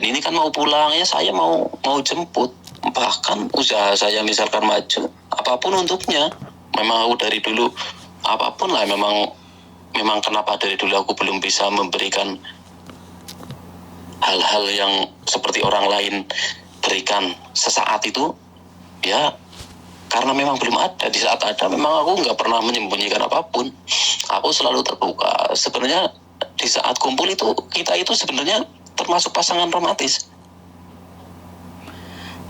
ini kan mau pulang ya, saya mau jemput. Bahkan usaha saya misalkan maju, apapun untuknya. Memang aku dari dulu apapun lah, memang kenapa dari dulu aku belum bisa memberikan hal-hal yang seperti orang lain berikan sesaat itu, ya karena memang belum ada. Di saat ada memang aku nggak pernah menyembunyikan apapun, aku selalu terbuka. Sebenarnya di saat kumpul itu, kita itu sebenarnya termasuk pasangan romantis.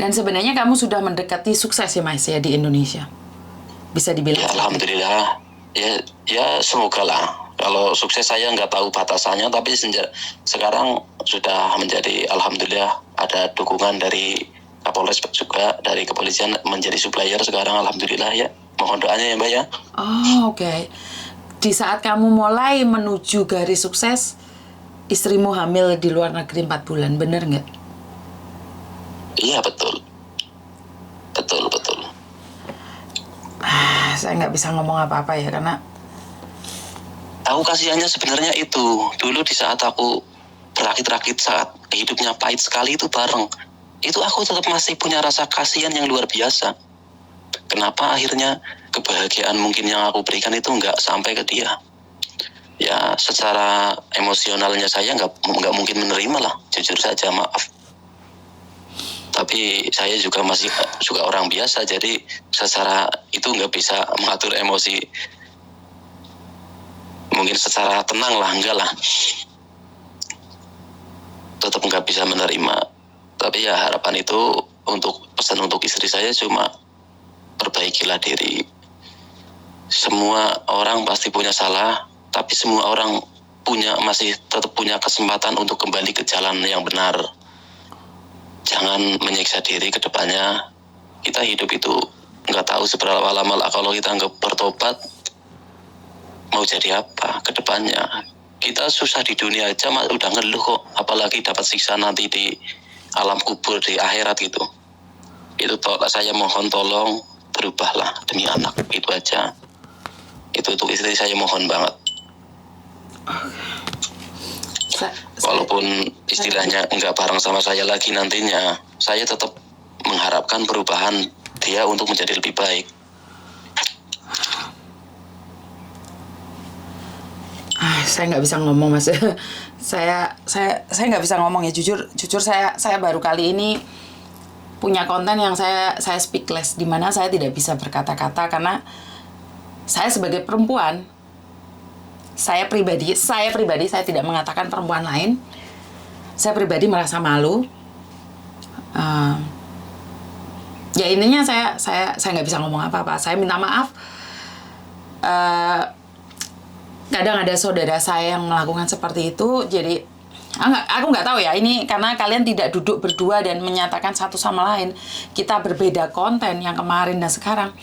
Dan sebenarnya kamu sudah mendekati sukses ya Mas ya di Indonesia, bisa dibilang. Ya alhamdulillah, ya semoga lah. Kalau sukses saya nggak tahu batasannya, tapi sekarang sudah menjadi, alhamdulillah ada dukungan dari Kapolres juga, dari kepolisian menjadi supplier sekarang, alhamdulillah ya. Mohon doanya ya Mbak ya. Oh, oke. Di saat kamu mulai menuju garis sukses, istrimu hamil di luar negeri 4 bulan, bener nggak? Iya betul. Saya nggak bisa ngomong apa-apa ya, karena Aku kasihannya sebenarnya itu. Dulu di saat aku berakit-rakit, saat hidupnya pahit sekali itu bareng, itu aku tetap masih punya rasa kasihan yang luar biasa. Kenapa akhirnya kebahagiaan mungkin yang aku berikan itu nggak sampai ke dia? Ya secara emosionalnya saya nggak mungkin menerima lah, jujur saja, maaf. Tapi saya juga masih juga orang biasa, jadi secara itu nggak bisa mengatur emosi. Mungkin secara tenang lah, enggak lah. Tetap nggak bisa menerima. Tapi ya harapan itu, untuk pesan untuk istri saya cuma perbaikilah diri. Semua orang pasti punya salah, tapi semua orang masih tetap punya kesempatan untuk kembali ke jalan yang benar. Jangan menyiksa diri ke depannya. Kita hidup itu nggak tahu seberapa lama lah. Kalau kita nggak bertobat, mau jadi apa ke depannya? Kita susah di dunia aja udah ngeluh kok, apalagi dapat siksa nanti di alam kubur, di akhirat gitu. Itu saya mohon tolong berubahlah demi anak, itu aja. Itu untuk istri saya mohon banget. Walaupun istilahnya nggak bareng sama saya lagi nantinya, saya tetap mengharapkan perubahan dia untuk menjadi lebih baik. Saya nggak bisa ngomong Mas. saya nggak bisa ngomong ya, jujur saya baru kali ini punya konten yang saya speechless, di mana saya tidak bisa berkata-kata karena saya sebagai perempuan, saya pribadi saya tidak mengatakan perempuan lain, saya pribadi merasa malu. Ya intinya saya nggak bisa ngomong apa-apa. Saya minta maaf. Kadang ada saudara saya yang melakukan seperti itu, jadi aku nggak tahu ya, ini karena kalian tidak duduk berdua dan menyatakan satu sama lain. Kita berbeda konten yang kemarin dan sekarang.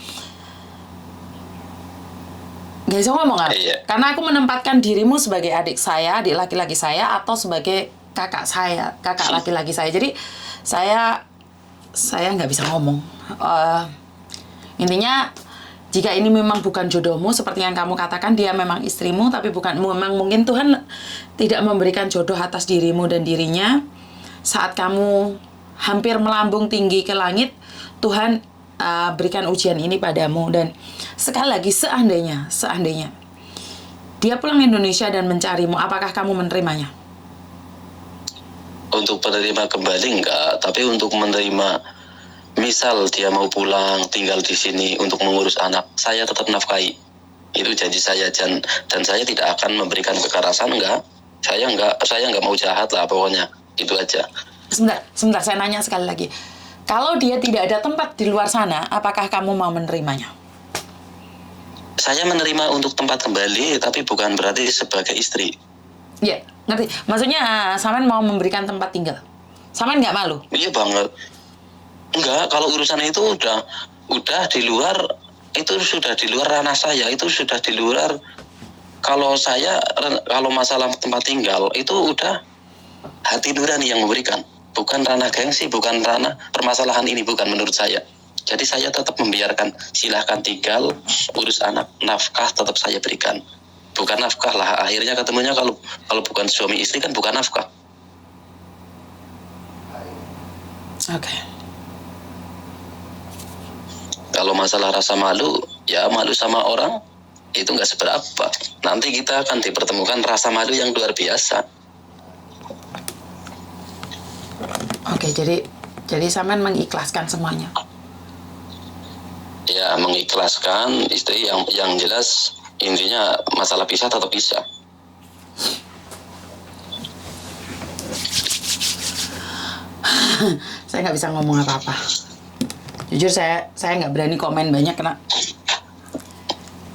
Nggak bisa ngomong nggak? Karena aku menempatkan dirimu sebagai adik saya, adik laki-laki saya, atau sebagai kakak saya, kakak laki-laki saya. Jadi saya nggak bisa ngomong. Intinya, jika ini memang bukan jodohmu, seperti yang kamu katakan, dia memang istrimu, tapi memang mungkin Tuhan tidak memberikan jodoh atas dirimu dan dirinya. Saat kamu hampir melambung tinggi ke langit, Tuhan berikan ujian ini padamu. Dan sekali lagi, seandainya dia pulang Indonesia dan mencarimu, apakah kamu menerimanya? Untuk menerima kembali enggak, tapi untuk menerima, misal dia mau pulang tinggal di sini untuk mengurus anak, saya tetap nafkahi. Itu janji saya, dan saya tidak akan memberikan kekerasan, enggak. Saya enggak mau jahat lah pokoknya. Itu aja. Sebentar, saya nanya sekali lagi. Kalau dia tidak ada tempat di luar sana, apakah kamu mau menerimanya? Saya menerima untuk tempat kembali, tapi bukan berarti sebagai istri. Iya, ngerti. Maksudnya Saman mau memberikan tempat tinggal. Saman nggak malu? Iya banget. Enggak, kalau urusan itu udah di luar, itu sudah di luar ranah saya, itu sudah di luar. Kalau masalah tempat tinggal, itu udah hati nurani yang memberikan, bukan ranah gengsi, bukan ranah permasalahan ini, bukan menurut saya. Jadi saya tetap membiarkan, silahkan tinggal, urus anak, nafkah tetap saya berikan. Bukan nafkah lah, akhirnya ketemunya kalau bukan suami istri kan bukan nafkah. Oke. Kalau masalah rasa malu, ya malu sama orang itu nggak seberapa. Nanti kita akan dipertemukan rasa malu yang luar biasa. Oke, jadi sampean mengikhlaskan semuanya. Ya mengikhlaskan istri yang jelas intinya masalah pisah tetap pisah. Saya nggak bisa ngomong apa-apa. Jujur saya nggak berani komen banyak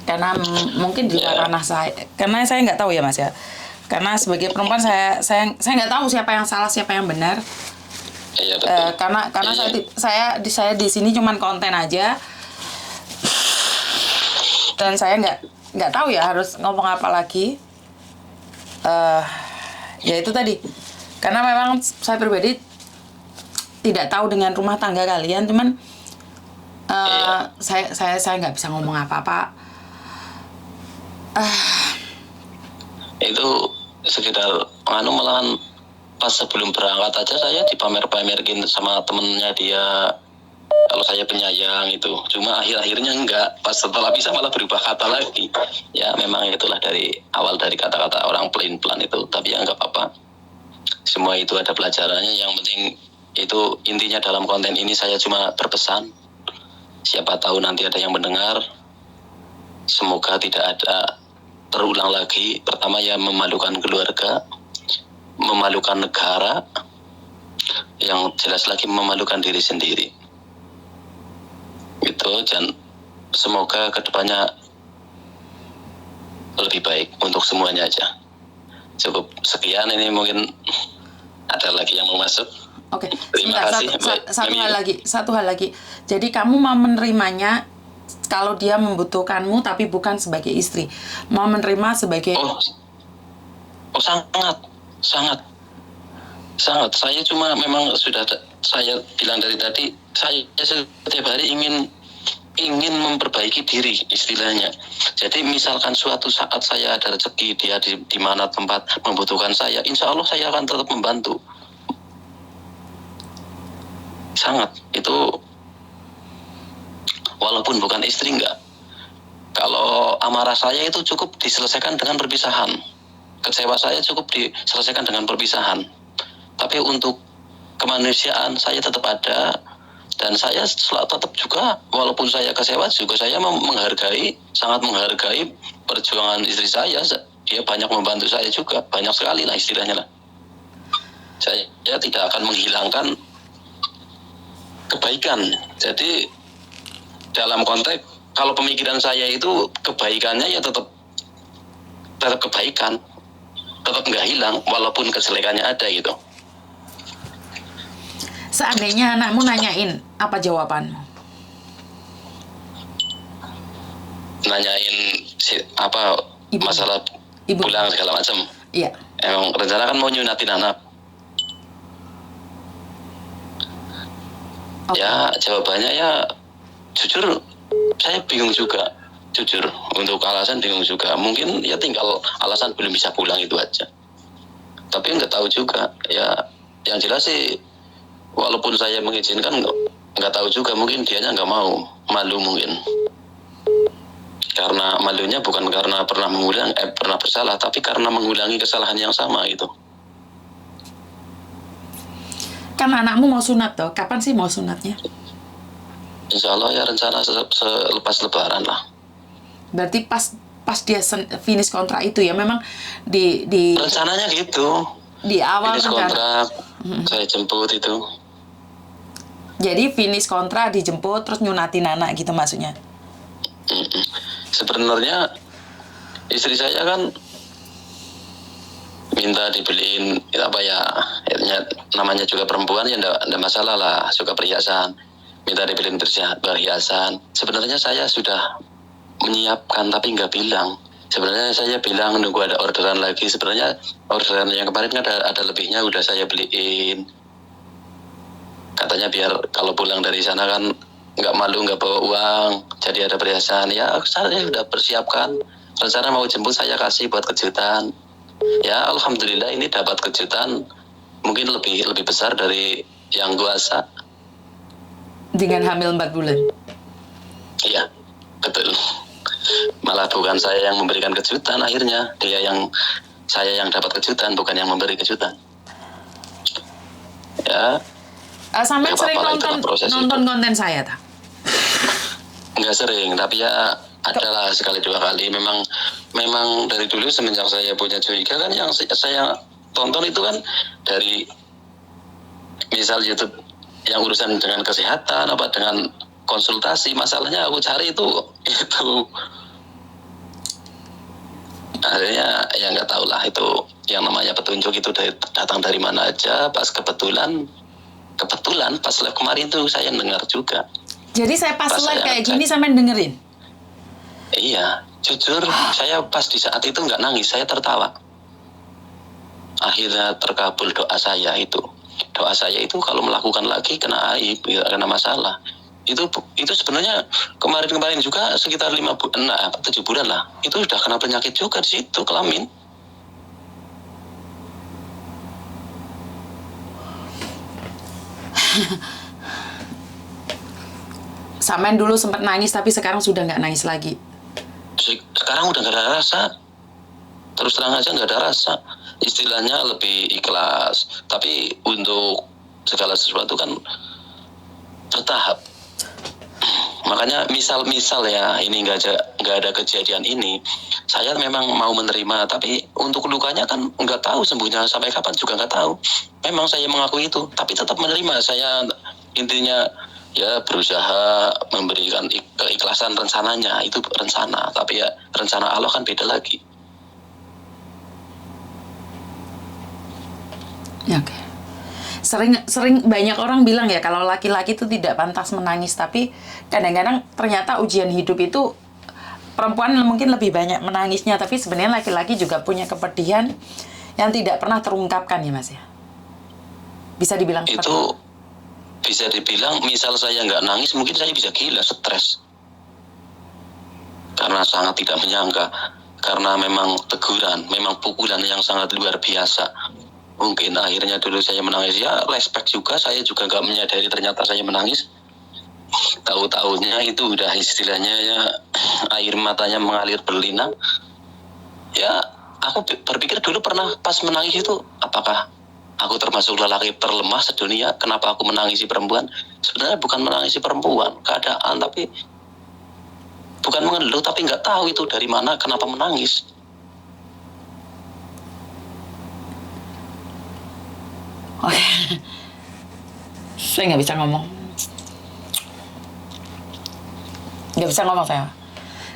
karena mungkin di luar ranah saya. Karena saya nggak tahu ya Mas ya. Karena sebagai perempuan saya nggak tahu siapa yang salah siapa yang benar. Iya betul. Karena Iya. saya di sini cuman konten aja. Dan saya nggak tahu ya harus ngomong apa lagi. Ya itu tadi. Karena memang saya pribadi tidak tahu dengan rumah tangga kalian, cuman saya nggak bisa ngomong apa-apa. Itu sekedar malahan pas sebelum berangkat aja saya dipamer-pamerkin sama temennya dia kalau saya penyayang itu. Cuma akhir-akhirnya enggak, pas setelah bisa malah berubah kata lagi. Ya memang itulah dari awal dari kata-kata orang pelin-pelan itu, tapi ya enggak apa-apa. Semua itu ada pelajarannya, yang penting itu intinya dalam konten ini saya cuma berpesan. Siapa tahu nanti ada yang mendengar. Semoga tidak ada terulang lagi. Pertama ya memalukan keluarga, memalukan negara, yang jelas lagi memalukan diri sendiri. Gitu, dan semoga kedepannya lebih baik untuk semuanya aja. Cukup sekian, ini mungkin ada lagi yang mau masuk. Oke, Terima kasih. satu hal lagi. Jadi kamu mau menerimanya kalau dia membutuhkanmu tapi bukan sebagai istri, mau menerima sebagai sangat. Saya cuma memang sudah saya bilang dari tadi, saya setiap hari ingin memperbaiki diri istilahnya. Jadi misalkan suatu saat saya ada rezeki, dia di mana tempat membutuhkan saya, insya Allah saya akan tetap membantu. Sangat, itu walaupun bukan istri enggak. Kalau amarah saya itu cukup diselesaikan dengan perpisahan, kecewa saya cukup diselesaikan dengan perpisahan. Tapi untuk kemanusiaan saya tetap ada, dan saya tetap juga walaupun saya kecewa juga saya sangat menghargai perjuangan istri saya. Dia banyak membantu saya juga, banyak sekali lah istilahnya lah. Saya tidak akan menghilangkan kebaikan. Jadi dalam konteks kalau pemikiran saya itu kebaikannya ya tetap kebaikan, tetap nggak hilang walaupun kejelekannya ada gitu. Seandainya anakmu nanyain, apa jawabanmu? Nanyain apa masalah Ibu. pulang segala macam. Iya. Emang rencana kan mau nyunatin anak. Okay. Ya jawabannya ya jujur saya bingung juga, jujur untuk alasan bingung juga. Mungkin ya tinggal alasan belum bisa pulang itu aja. Tapi nggak tahu juga ya. Yang jelas sih walaupun saya mengizinkan nggak tahu juga, mungkin dianya nggak mau, malu mungkin. Karena malunya bukan karena pernah bersalah, tapi karena mengulangi kesalahan yang sama gitu. Kan anakmu mau sunat toh, kapan sih mau sunatnya? Insya Allah ya rencana selepas lebaran lah. Berarti pas dia finish kontrak itu ya, memang di rencananya gitu. Di awal finish kontrak, saya jemput itu. Jadi finish kontrak dijemput terus nyunatin anak gitu maksudnya? Sebenarnya istri saya kan minta dibeliin apa ya, namanya juga perempuan ya enggak masalah lah, suka perhiasan. Minta dibeliin perhiasan. Sebenarnya saya sudah menyiapkan tapi nggak bilang. Sebenarnya saya bilang nunggu ada orderan lagi. Sebenarnya orderan yang kemarin kan ada lebihnya, udah saya beliin. Katanya biar kalau pulang dari sana kan nggak malu, nggak bawa uang, jadi ada perhiasan. Ya saya sudah persiapkan. Rencana mau jemput saya kasih buat kejutan. Ya alhamdulillah ini dapat kejutan mungkin lebih besar dari yang kuasa. Dengan hamil 4 bulan. Iya, betul. Malah bukan saya yang memberikan kejutan, akhirnya saya yang dapat kejutan, bukan yang memberi kejutan. Ya, Sampean nggak sering apa-apa lah, nonton itulah proses konten saya tak? nggak sering, tapi ya adalah sekali dua kali. Memang dari dulu semenjak saya punya Joyga kan, yang saya tonton itu kan dari misal YouTube yang urusan dengan kesehatan, apa dengan konsultasi. Masalahnya aku cari itu akhirnya ya nggak tahu lah, itu yang namanya petunjuk itu datang dari mana aja. Pas kebetulan pas live kemarin tuh saya dengar juga. Jadi saya pas live kayak gini sampean dengerin? Iya, jujur saya pas di saat itu nggak nangis, saya tertawa. Akhirnya terkabul doa saya itu. Doa saya itu kalau melakukan lagi kena aib, kena masalah. Itu sebenarnya kemarin juga sekitar 7 bulan lah. Itu sudah kena penyakit juga di situ, kelamin. Sampean dulu sempat nangis tapi sekarang sudah nggak nangis lagi. Sekarang udah nggak ada rasa. Terus terang aja nggak ada rasa. Istilahnya lebih ikhlas. Tapi untuk segala sesuatu kan bertahap. Makanya misal ya, ini nggak ada kejadian ini, saya memang mau menerima, tapi untuk lukanya kan nggak tahu sembuhnya sampai kapan juga nggak tahu. Memang saya mengakui itu, tapi tetap menerima. Saya intinya ya berusaha memberikan keikhlasan rencananya, itu rencana, tapi ya rencana Allah kan beda lagi. Oke. Sering banyak orang bilang ya kalau laki-laki itu tidak pantas menangis, tapi kadang-kadang ternyata ujian hidup itu perempuan mungkin lebih banyak menangisnya, tapi sebenarnya laki-laki juga punya kepedihan yang tidak pernah terungkapkan ya Mas ya. Bisa dibilang seperti itu. Bisa dibilang misal saya nggak nangis mungkin saya bisa gila, stres. Karena sangat tidak menyangka, karena memang teguran, memang pukulan yang sangat luar biasa. Mungkin akhirnya dulu saya menangis, ya respect juga, saya juga nggak menyadari ternyata saya menangis. Tahu-tahunya itu udah istilahnya ya air matanya mengalir berlinang. Ya aku berpikir dulu pernah pas menangis itu, apakah aku termasuk lelaki terlemah sedunia? Kenapa aku menangisi perempuan? Sebenarnya bukan menangisi perempuan, keadaan, tapi bukan mengeluh, tapi nggak tahu itu dari mana, kenapa menangis. Oke. Saya nggak bisa ngomong. Nggak bisa ngomong saya.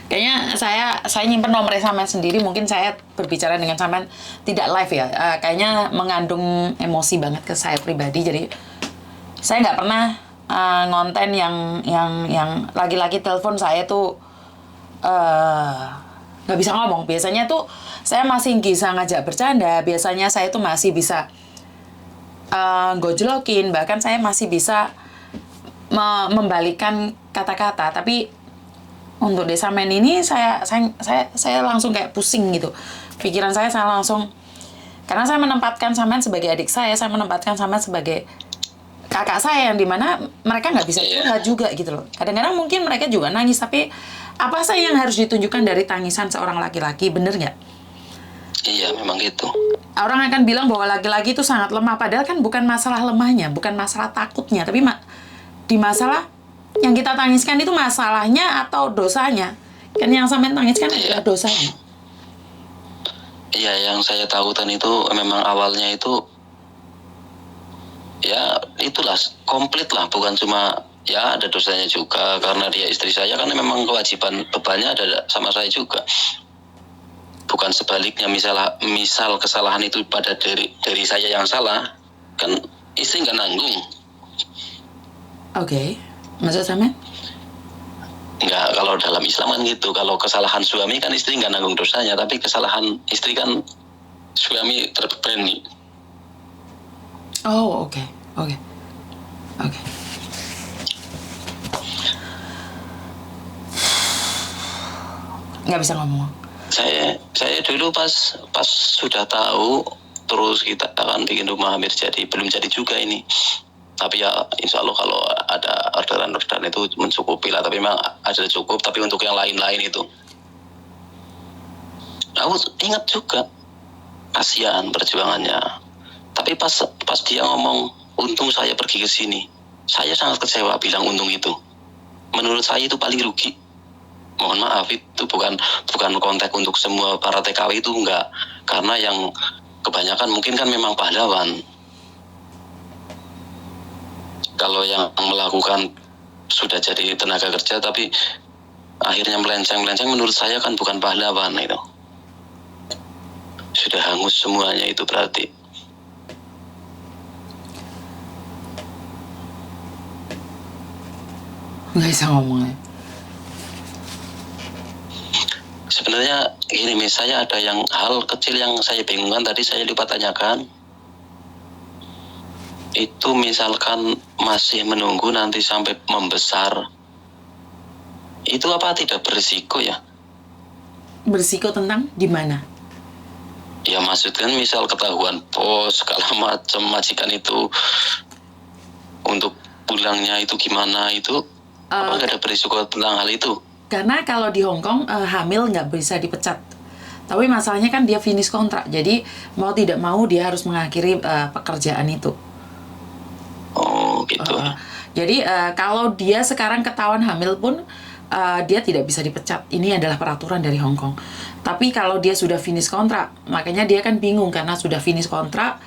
Kayaknya saya nyimpen nomornya sampean sendiri. Mungkin saya berbicara dengan sampean tidak live ya. Kayaknya mengandung emosi banget ke saya pribadi. Jadi saya nggak pernah ngonten yang laki-laki telepon saya tuh nggak bisa ngomong. Biasanya tuh saya masih bisa ngajak bercanda. Biasanya saya tuh masih bisa gojlokin, bahkan saya masih bisa membalikan kata-kata. Tapi untuk Desa Men ini saya langsung kayak pusing gitu. Pikiran saya langsung, karena saya menempatkan sampean sebagai adik saya menempatkan sampean sebagai kakak saya, yang dimana mereka nggak bisa curhat juga gitu loh. Kadang-kadang mungkin mereka juga nangis, tapi apa sih yang harus ditunjukkan dari tangisan seorang laki-laki, bener nggak? Iya, memang gitu. Orang akan bilang bahwa laki-laki itu sangat lemah, padahal kan bukan masalah lemahnya, bukan masalah takutnya, tapi di masalah yang kita tangiskan itu masalahnya atau dosanya. Kan yang sampean tangiskan adalah dosanya. Iya, yang saya takutan itu memang awalnya itu ya itulah komplit lah, bukan cuma ya ada dosanya juga, karena dia istri saya kan memang kewajiban bebannya ada sama saya juga. Bukan sebaliknya, misal kesalahan itu pada dari saya yang salah, kan istri nggak nanggung. Oke. Maksud sampean? Nggak, kalau dalam Islam kan gitu. Kalau kesalahan suami kan istri nggak nanggung dosanya, tapi kesalahan istri kan suami terbebani. Oh, oke. Nggak bisa ngomong. Saya dulu pas sudah tahu, terus kita akan bikin rumah hampir jadi, belum jadi juga ini. Tapi ya insya Allah kalau ada orderan-orderan itu mencukupi lah. Tapi memang ada cukup, tapi untuk yang lain-lain itu aku ingat juga kasihan perjuangannya. Tapi pas dia ngomong untung saya pergi ke sini, saya sangat kecewa bilang untung itu. Menurut saya itu paling rugi. Mohon maaf, itu bukan konteks untuk semua para TKW itu enggak. Karena yang kebanyakan mungkin kan memang pahlawan. Kalau yang melakukan sudah jadi tenaga kerja tapi akhirnya melenceng menurut saya kan bukan pahlawan itu. Sudah hangus semuanya itu berarti. Nggak bisa ngomong ya. Sebenarnya gini, misalnya ada yang hal kecil yang saya bingungkan tadi saya lupa tanyakan. Itu misalkan masih menunggu nanti sampai membesar, itu apa tidak berisiko ya? Berisiko tentang di mana? Ya maksudnya misal ketahuan bos segala macam majikan itu untuk pulangnya itu gimana itu apa nggak ada berisiko tentang hal itu? Karena kalau di Hong Kong hamil nggak bisa dipecat. Tapi masalahnya kan dia finish kontrak, jadi mau tidak mau dia harus mengakhiri pekerjaan itu. Oh gitu. Jadi kalau dia sekarang ketahuan hamil pun dia tidak bisa dipecat. Ini adalah peraturan dari Hong Kong. Tapi kalau dia sudah finish kontrak, makanya dia kan bingung karena sudah finish kontrak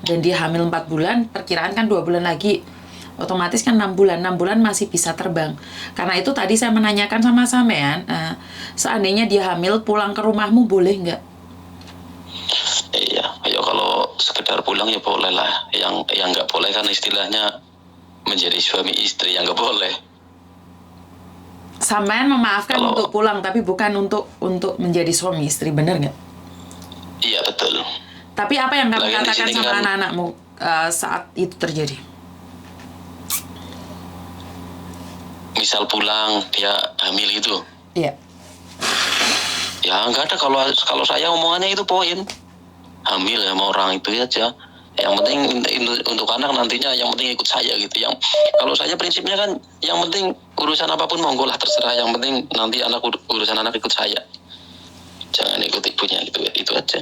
dan dia hamil 4 bulan, perkiraan kan 2 bulan lagi. Otomatis kan 6 bulan. 6 bulan masih bisa terbang. Karena itu tadi saya menanyakan sama sampean, seandainya dia hamil pulang ke rumahmu boleh nggak? Iya, ayo kalau sekedar pulang ya boleh lah. Yang nggak boleh kan istilahnya menjadi suami istri yang nggak boleh. Sampean memaafkan Kalau- untuk pulang, tapi bukan untuk menjadi suami istri, benar nggak? Iya betul. Tapi apa yang kamu Lagian di katakan sini sama kan- anak-anakmu saat itu terjadi? Misal pulang dia hamil itu, Iya. ya nggak ada. Kalau saya omongannya itu poin hamil sama orang itu aja. Yang penting untuk anak nantinya yang penting ikut saya gitu. Yang kalau saya prinsipnya kan yang penting urusan apapun monggo lah terserah. Yang penting nanti urusan anak ikut saya. Jangan ikut ibunya gitu ya. Itu aja.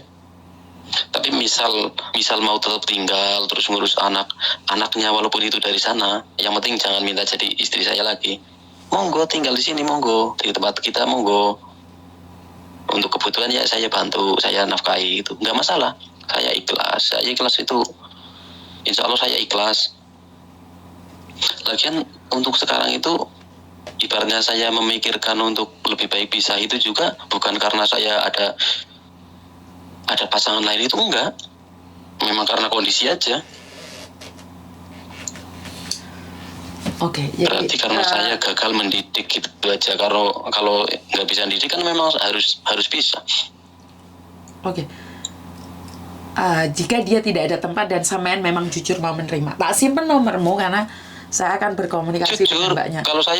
Tapi misal mau tetap tinggal terus ngurus anaknya walaupun itu dari sana, yang penting jangan minta jadi istri saya lagi. Monggo tinggal di sini, monggo di tempat kita, monggo. Untuk kebutuhan ya saya bantu, saya nafkahi itu nggak masalah. Saya ikhlas itu, insya Allah saya ikhlas. Lagian untuk sekarang itu ibaratnya saya memikirkan untuk lebih baik pisah itu juga bukan karena saya ada pasangan lain, itu enggak. Memang karena kondisi aja. Oke, jadi Berarti karena saya gagal mendidik gitu aja. Kalau nggak bisa mendidik kan memang harus bisa. Oke. Jika dia tidak ada tempat dan sampean memang jujur mau menerima, tak simpen nomormu karena saya akan berkomunikasi Jujur, dengan mbaknya. kalau saya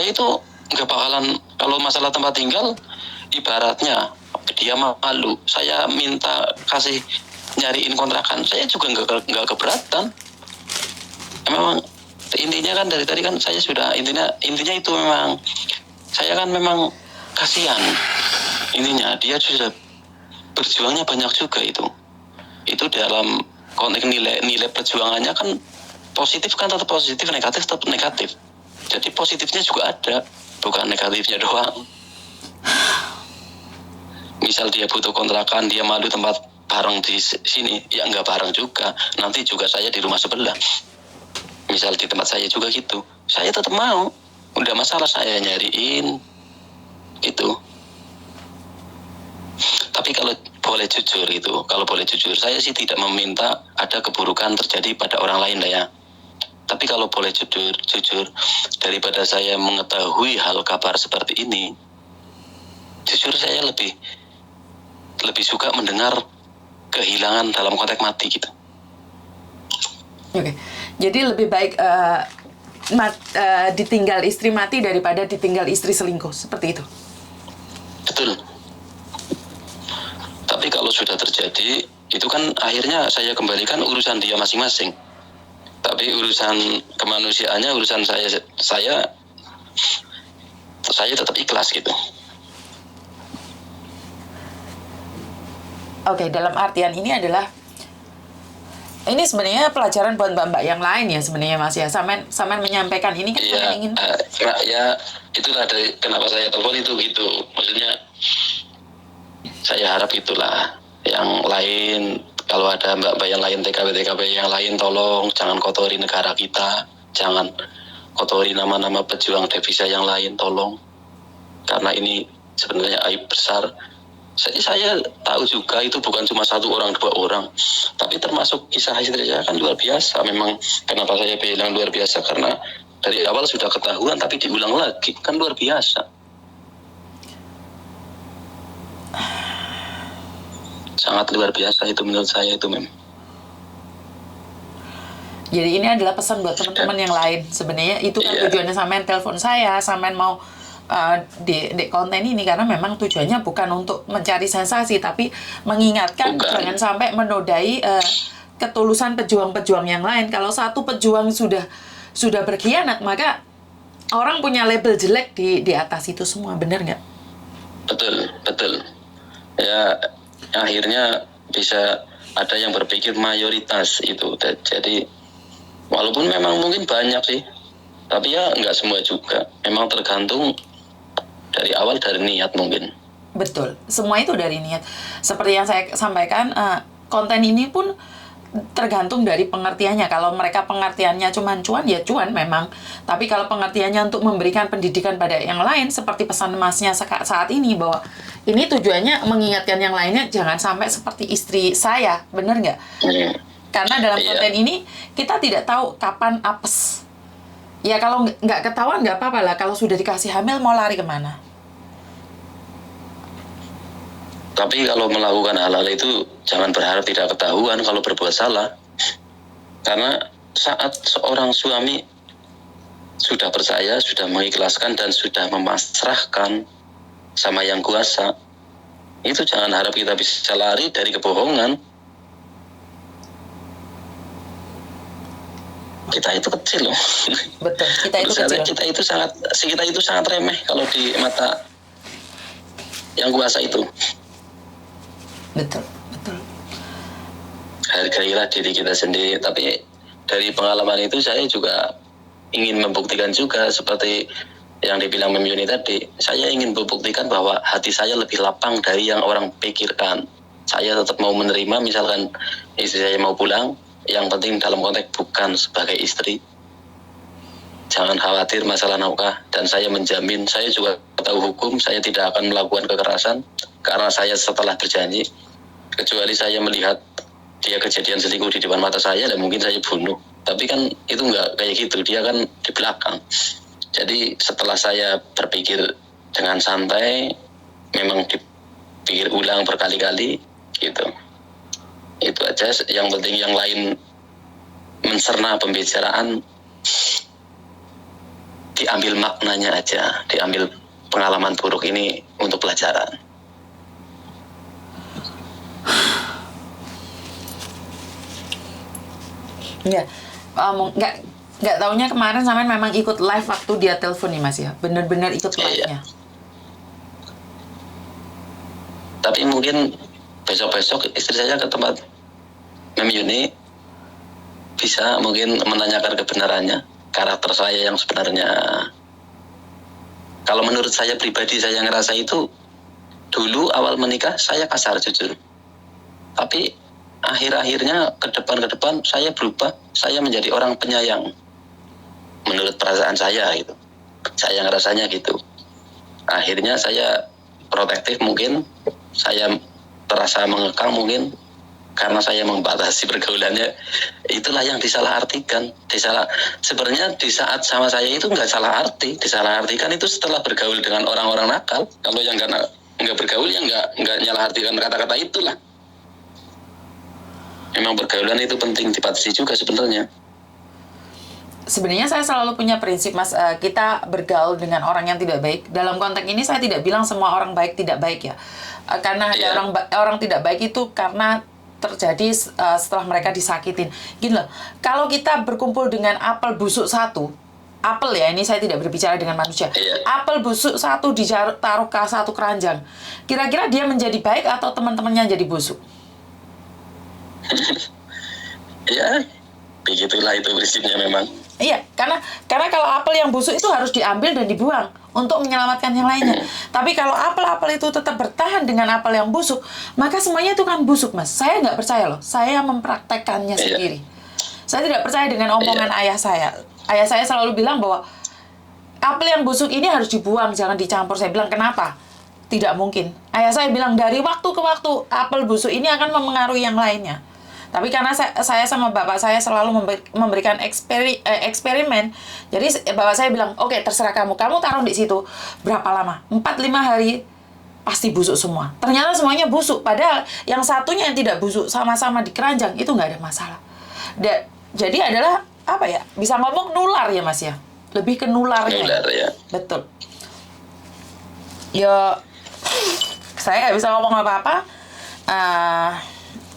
itu nggak bakalan. Kalau masalah tempat tinggal, ibaratnya dia malu, saya minta kasih nyariin kontrakan, saya juga nggak keberatan. Memang intinya kan dari tadi kan saya sudah intinya itu memang saya kan memang kasihan. Intinya dia sudah berjuangnya banyak juga itu dalam konteks nilai perjuangannya kan positif kan tetap positif, negatif tetap negatif. Jadi positifnya juga ada, bukan negatifnya doang. Misal dia butuh kontrakan, dia malu tempat bareng di sini, ya nggak bareng juga. Nanti juga saya di rumah sebelah. Misal di tempat saya juga gitu, saya tetap mau. Udah masalah saya nyariin itu. Tapi kalau boleh jujur saya sih tidak meminta ada keburukan terjadi pada orang lain lah ya. Tapi kalau boleh jujur daripada saya mengetahui hal kabar seperti ini, jujur saya lebih suka mendengar kehilangan dalam konteks mati gitu. Oke. Jadi lebih baik ditinggal istri mati daripada ditinggal istri selingkuh, seperti itu. Betul. Tapi kalau sudah terjadi, itu kan akhirnya saya kembalikan urusan dia masing-masing. Tapi urusan kemanusiaannya, urusan saya tetap ikhlas gitu. Oke, dalam artian ini adalah ini sebenarnya pelajaran buat mbak-mbak yang lain ya sebenarnya Mas ya. Samen menyampaikan ini kan Iya, ingin ya itulah dari kenapa saya telepon itu gitu. Maksudnya saya harap itulah yang lain, kalau ada mbak-mbak yang lain, TKP yang lain, tolong jangan kotori negara kita, jangan kotori nama-nama pejuang devisa yang lain, tolong. Karena ini sebenarnya aib besar. Saya tahu juga itu bukan cuma 1 orang 2 orang, tapi termasuk kisah istri saya kan luar biasa. Memang kenapa saya bilang luar biasa, karena dari awal sudah ketahuan tapi diulang lagi, kan luar biasa. Sangat luar biasa itu menurut saya itu memang. Jadi ini adalah pesan buat teman-teman yang lain. Sebenarnya itu kan tujuannya Samen telepon saya, Samen mau di konten ini karena memang tujuannya bukan untuk mencari sensasi, tapi mengingatkan jangan sampai menodai ketulusan pejuang-pejuang yang lain. Kalau satu pejuang sudah berkhianat, maka orang punya label jelek di atas itu semua, benar nggak? Betul. Ya, akhirnya bisa ada yang berpikir mayoritas itu. Jadi walaupun memang mungkin banyak sih, tapi ya nggak semua juga. Memang tergantung dari awal, dari niat mungkin. Betul, semua itu dari niat. Seperti yang saya sampaikan, konten ini pun tergantung dari pengertiannya. Kalau mereka pengertiannya cuma cuan, ya cuan memang. Tapi kalau pengertiannya untuk memberikan pendidikan pada yang lain, seperti pesan Masnya saat ini, bahwa ini tujuannya mengingatkan yang lainnya, jangan sampai seperti istri saya, bener nggak? Karena dalam konten ini, kita tidak tahu kapan apes. Ya kalau nggak ketahuan nggak apa-apa lah. Kalau sudah dikasih hamil, mau lari kemana? Tapi kalau melakukan hal-hal itu jangan berharap tidak ketahuan kalau berbuat salah. Karena saat seorang suami sudah percaya, sudah mengikhlaskan, dan sudah memasrahkan sama yang kuasa, itu jangan harap kita bisa lari dari kebohongan. Kita itu kecil loh. Betul, kita itu kecil. Kita itu sangat remeh kalau di mata yang kuasa itu. Betul. Hargailah diri kita sendiri. Tapi dari pengalaman itu saya juga ingin membuktikan juga seperti yang dibilang Mem Yuni tadi. Saya ingin membuktikan bahwa hati saya lebih lapang dari yang orang pikirkan. Saya tetap mau menerima, misalkan istri saya mau pulang, yang penting dalam konteks bukan sebagai istri. Jangan khawatir masalah nafkah, dan saya menjamin, saya juga tahu hukum, saya tidak akan melakukan kekerasan karena saya setelah berjanji, kecuali saya melihat dia kejadian selingkuh di depan mata saya, dan mungkin saya bunuh. Tapi kan itu nggak kayak gitu, dia kan di belakang. Jadi setelah saya berpikir dengan santai, memang dipikir ulang berkali-kali gitu. Itu aja. Yang penting yang lain mencerna pembicaraan, diambil maknanya aja, diambil pengalaman buruk ini untuk pelajaran. Ya, nggak taunya kemarin Samen memang ikut live waktu dia telepon nih Mas ya, benar-benar ikut live-nya. Tapi mungkin besok-besok istri saya ke tempat Mem Yuni, bisa mungkin menanyakan kebenarannya, karakter saya yang sebenarnya. Kalau menurut saya pribadi, saya ngerasa itu dulu awal menikah saya kasar jujur, tapi akhir-akhirnya ke depan saya berubah, saya menjadi orang penyayang menurut perasaan saya gitu. Saya ngerasanya gitu. Akhirnya saya protektif, mungkin saya terasa mengekang, mungkin karena saya membatasi pergaulannya. Itulah yang disalahartikan. Sebenarnya di saat sama saya itu nggak salah arti, disalahartikan itu setelah bergaul dengan orang-orang nakal. Kalau yang nggak bergaul, yang nggak nyalahartikan kata-kata itulah. Memang pergaulan itu penting dibatasi juga sebenarnya. Sebenarnya saya selalu punya prinsip Mas, kita bergaul dengan orang yang tidak baik. Dalam konteks ini saya tidak bilang semua orang baik tidak baik ya. Karena ada orang tidak baik itu karena terjadi setelah mereka disakitin. Gini loh, kalau kita berkumpul dengan apel busuk satu, apel ya, ini saya tidak berbicara dengan manusia. Apel busuk satu ditaruh ke satu keranjang. Kira-kira dia menjadi baik atau teman-temannya jadi busuk? Ya, begitulah itu prinsipnya memang. Iya, karena kalau apel yang busuk itu harus diambil dan dibuang untuk menyelamatkan yang lainnya. Tapi kalau apel-apel itu tetap bertahan dengan apel yang busuk, maka semuanya itu kan busuk, Mas. Saya nggak percaya loh. Saya mempraktekkannya sendiri. Saya tidak percaya dengan omongan ayah saya. Ayah saya selalu bilang bahwa apel yang busuk ini harus dibuang, jangan dicampur. Saya bilang, kenapa? Tidak mungkin. Ayah saya bilang, dari waktu ke waktu, apel busuk ini akan memengaruhi yang lainnya. Tapi karena saya sama bapak saya selalu memberikan eksperimen, jadi bapak saya bilang, oke, terserah kamu taruh di situ berapa lama? 4-5 hari pasti busuk semua. Ternyata semuanya busuk, padahal yang satunya yang tidak busuk sama-sama di keranjang itu nggak ada masalah. Jadi adalah apa ya? Bisa ngomong nular ya, Mas ya? Lebih ke nularnya. Nular ya. Betul. Ya, saya nggak bisa ngomong apa-apa.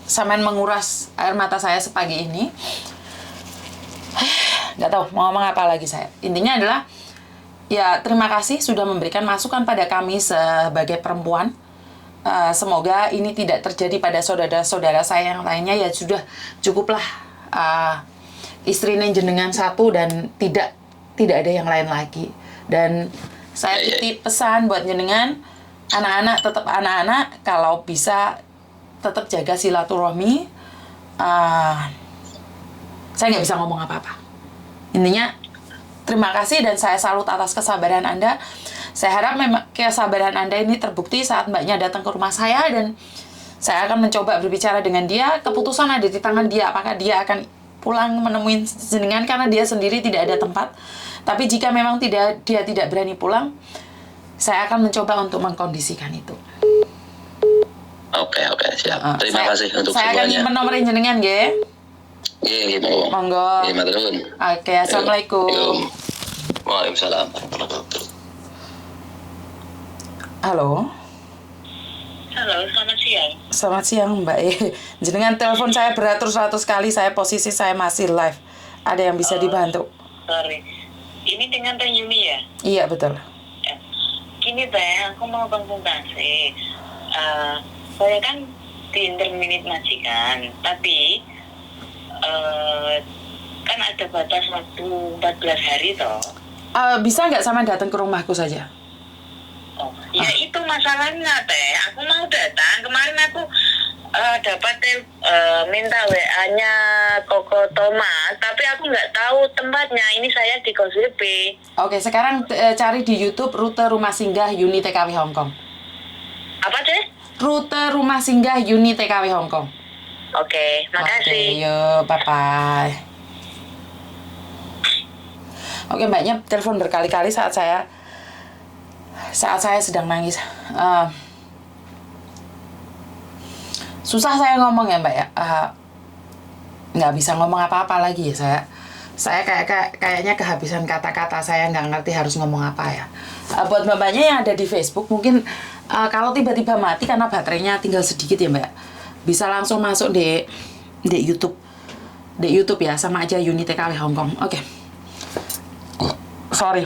Sampean menguras air mata saya sepagi ini. Nggak tahu mau ngomong apa lagi saya. Intinya adalah, ya terima kasih sudah memberikan masukan pada kami sebagai perempuan. Semoga ini tidak terjadi pada saudara-saudara saya yang lainnya. Ya sudah cukuplah istrinya jenengan satu dan tidak ada yang lain lagi. Dan saya titip pesan buat jenengan, anak-anak tetap anak-anak, kalau bisa tetap jaga silaturahmi. Saya nggak bisa ngomong apa-apa. Intinya, terima kasih dan saya salut atas kesabaran Anda. Saya harap memang kesabaran Anda ini terbukti saat mbaknya datang ke rumah saya, dan saya akan mencoba berbicara dengan dia. Keputusan ada di tangan dia, apakah dia akan pulang menemui jenengan karena dia sendiri tidak ada tempat. Tapi jika memang dia tidak berani pulang, saya akan mencoba untuk mengkondisikan itu. Oke, siap. Terima kasih untuk saya semuanya. Saya akan nyimpen nomor jenengan, nggih. Nggih, monggo. Monggo. Nggih, matur nuwun. Oke, assalamualaikum. Waalaikumsalam warahmatullahi wabarakatuh. Halo. Halo, selamat siang. Selamat siang, Mbak. Jenengan telepon saya beratus-ratus kali, posisi saya masih live. Ada yang bisa dibantu? Sorry. Ini dengan Teh Yuni ya? Iya, betul. Gini Teh, aku mau konsultasi. Saya kan di interminit majikan, tapi kan ada batas waktu 14 hari toh. Bisa nggak sama datang ke rumahku saja? Oh, ya itu masalahnya Teh. Aku mau datang. Kemarin aku dapat minta WA-nya Koko Thomas, tapi aku nggak tahu tempatnya. Ini saya di Konsul B. Oke, sekarang cari di YouTube rute rumah singgah Uni TKW Hong Kong. Apa Teh? Rute rumah singgah Uni TKW Hong Kong. Oke, makasih. Oke, yuk, bye-bye. Oke, mbaknya telepon berkali-kali saat saya sedang nangis. Susah saya ngomong ya, Mbak ya. Nggak bisa ngomong apa-apa lagi ya saya kayaknya kehabisan kata-kata, saya nggak ngerti harus ngomong apa ya. Buat mbaknya yang ada di Facebook, mungkin kalau tiba-tiba mati karena baterainya tinggal sedikit ya, Mbak, bisa langsung masuk di YouTube. Di YouTube ya, sama aja Uni TKW Hong Kong. Oke. Sorry.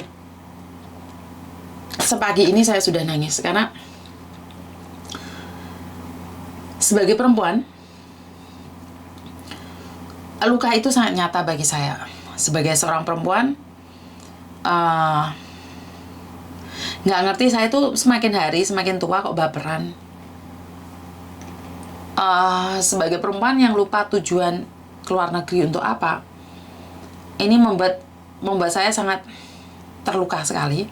Sepagi ini saya sudah nangis karena sebagai perempuan, luka itu sangat nyata bagi saya. Sebagai seorang perempuan, nggak ngerti, saya tuh semakin hari semakin tua kok baperan. Sebagai perempuan yang lupa tujuan keluar negeri untuk apa, ini membuat saya sangat terluka sekali.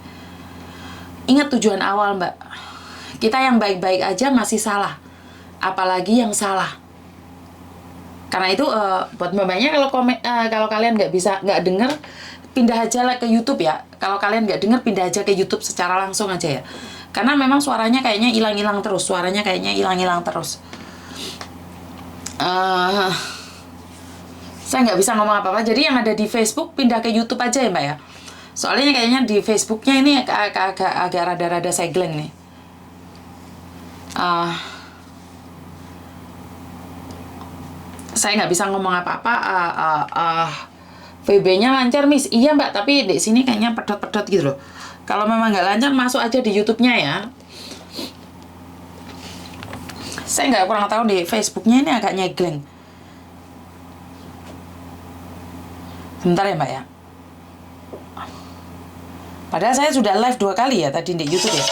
Ingat tujuan awal, Mbak. Kita yang baik-baik aja masih salah, apalagi yang salah. Karena itu buat mbaknya, kalau kalian nggak dengar, pindah aja lah ke YouTube ya. Kalau kalian nggak dengar, pindah aja ke YouTube secara langsung aja ya. Karena memang suaranya kayaknya hilang-hilang terus. Saya nggak bisa ngomong apa-apa. Jadi yang ada di Facebook pindah ke YouTube aja ya, Mbak ya. Soalnya kayaknya di Facebooknya ini agak rada-rada segleng nih. saya nggak bisa ngomong apa-apa. VB-nya lancar, Miss. Iya, Mbak, tapi di sini kayaknya pedot-pedot gitu loh. Kalau memang nggak lancar, masuk aja di YouTube-nya ya. Saya nggak kurang tahu di Facebook-nya ini agak nyegleng. Sebentar ya, Mbak ya. Padahal saya sudah live 2 kali ya tadi di YouTube ya.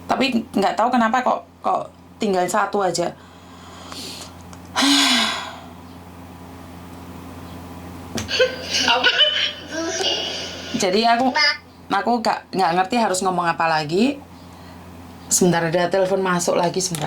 Tapi nggak tahu kenapa kok tinggal 1 aja. Jadi aku nggak ngerti harus ngomong apa lagi. Sebentar, ada telepon masuk lagi sebentar.